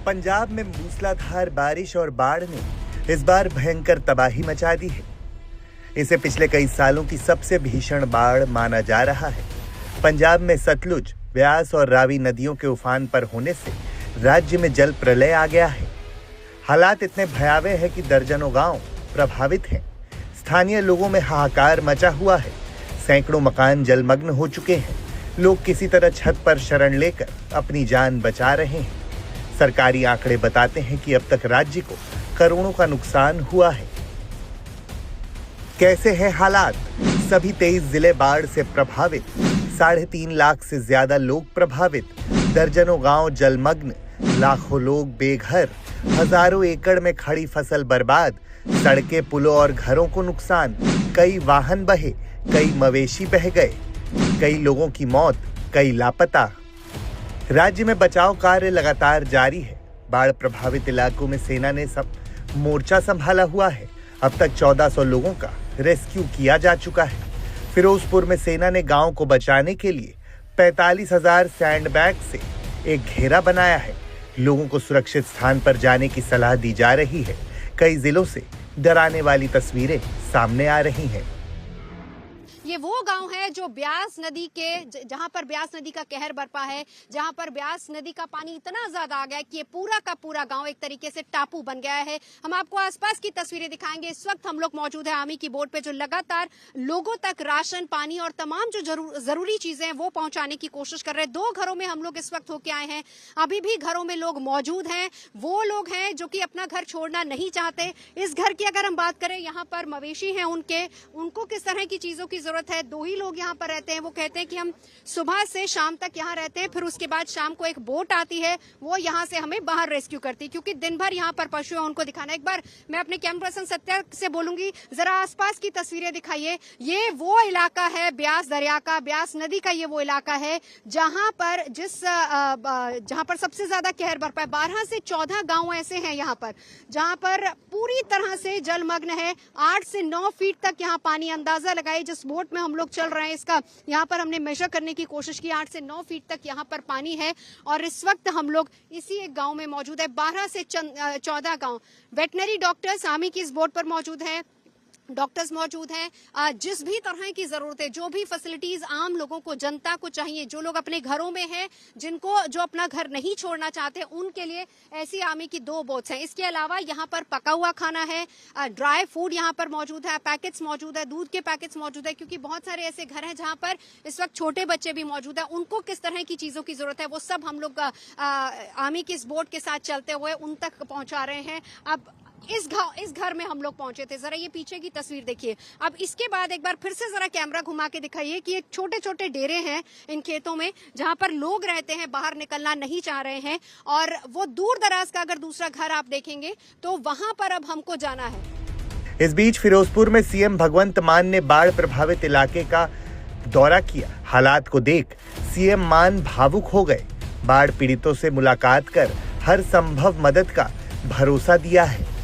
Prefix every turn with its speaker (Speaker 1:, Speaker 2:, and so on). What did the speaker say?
Speaker 1: पंजाब में मूसलाधार बारिश और बाढ़ ने इस बार भयंकर तबाही मचा दी है। इसे पिछले कई सालों की सबसे भीषण बाढ़ माना जा रहा है। पंजाब में सतलुज, ब्यास और रावी नदियों के उफान पर होने से राज्य में जल प्रलय आ गया है। हालात इतने भयावह है कि दर्जनों गांव प्रभावित हैं। स्थानीय लोगों में हाहाकार मचा हुआ है। सैकड़ों मकान जलमग्न हो चुके हैं। लोग किसी तरह छत पर शरण लेकर अपनी जान बचा रहे हैं। सरकारी आंकड़े बताते हैं कि अब तक राज्य को करोड़ों का नुकसान हुआ है। कैसे हैं हालात? सभी 23 जिले बाढ़ से प्रभावित, 3.5 लाख से ज्यादा लोग प्रभावित, दर्जनों गांव जलमग्न, लाखों लोग बेघर, हजारों एकड़ में खड़ी फसल बर्बाद, सड़कें, पुलों और घरों को नुकसान, कई वाहन बहे, कई मवेशी बह गए, कई लोगों की मौत, कई लापता। राज्य में बचाव कार्य लगातार जारी है। बाढ़ प्रभावित इलाकों में सेना ने सब मोर्चा संभाला हुआ है। अब तक 1400 लोगों का रेस्क्यू किया जा चुका है। फिरोजपुर में सेना ने गांव को बचाने के लिए 45,000 सैंडबैग से एक घेरा बनाया है। लोगों को सुरक्षित स्थान पर जाने की सलाह दी जा रही है। कई जिलों से डराने वाली तस्वीरें सामने आ रही हैं।
Speaker 2: ये वो गांव है जो ब्यास नदी के, जहां पर ब्यास नदी का कहर बरपा है, जहां पर ब्यास नदी का पानी इतना ज्यादा आ गया है कि ये पूरा का पूरा गांव एक तरीके से टापू बन गया है। हम आपको आसपास की तस्वीरें दिखाएंगे। इस वक्त हम लोग मौजूद है आर्मी की बोट पे, जो लगातार लोगों तक राशन, पानी और तमाम जो जरूरी चीजें हैं वो पहुंचाने की कोशिश कर रहे हैं। 2 घरों में हम लोग इस वक्त होके आए हैं। अभी भी घरों में लोग मौजूद हैं। वो लोग हैं जो कि अपना घर छोड़ना नहीं चाहते। इस घर की अगर हम बात करें, यहाँ पर मवेशी हैं उनको किस तरह की चीजों की जरूरत है। 2 ही लोग यहाँ पर रहते हैं। वो कहते हैं कि हम सुबह से शाम तक यहाँ रहते हैं, फिर उसके बाद शाम को एक बोट आती है, वो यहाँ से हमें बाहर रेस्क्यू करती है, क्योंकि दिन भर यहाँ पर पशु है, उनको दिखाना। एक बार मैं अपने कैमरा पर्सन सत्या से बोलूंगी, जरा आसपास की तस्वीरें दिखाइए। ये वो इलाका है ब्यास दरिया का, ब्यास नदी का ये वो इलाका है जहाँ पर सबसे ज्यादा कहर बरपा है। 12 से 14 गाँव ऐसे हैं यहाँ पर जहाँ पर पूरी तरह से जलमग्न है। 8 से 9 फीट तक यहाँ पानी, अंदाजा लगाइए जिस बोट में हम लोग चल रहे हैं इसका यहाँ पर हमने मेजर करने की कोशिश की। 8 से 9 फीट तक यहाँ पर पानी है और इस वक्त हम लोग इसी एक गांव में मौजूद है। 12 से 14 गांव। वेटनरी डॉक्टर्स आर्मी की इस बोट पर मौजूद है, डॉक्टर्स मौजूद हैं। जिस भी तरह की जरूरत है, जो भी फैसिलिटीज आम लोगों को, जनता को चाहिए, जो लोग अपने घरों में हैं, जो अपना घर नहीं छोड़ना चाहते, उनके लिए ऐसी आर्मी की 2 बोट्स हैं। इसके अलावा यहाँ पर पका हुआ खाना है, ड्राई फूड यहाँ पर मौजूद है, पैकेट्स मौजूद है, दूध के पैकेट्स मौजूद है, क्योंकि बहुत सारे ऐसे घर हैं जहाँ पर इस वक्त छोटे बच्चे भी मौजूद है। उनको किस तरह की चीजों की जरूरत है वो सब हम लोग आर्मी की इस बोट के साथ चलते हुए उन तक पहुंचा रहे हैं। अब इस घर में हम लोग पहुंचे थे। जरा ये पीछे की तस्वीर देखिए। अब इसके बाद एक बार फिर से जरा कैमरा घुमा के दिखाइए कि एक छोटे छोटे डेरे हैं इन खेतों में जहां पर लोग रहते हैं, बाहर निकलना नहीं चाह रहे हैं। और वो दूर दराज का अगर दूसरा घर आप देखेंगे तो वहां पर अब हमको जाना है।
Speaker 1: इस बीच फिरोजपुर में सीएम भगवंत मान ने बाढ़ प्रभावित इलाके का दौरा किया। हालात को देख सीएम मान भावुक हो गए। बाढ़ पीड़ितों से मुलाकात कर हर संभव मदद का भरोसा दिया है।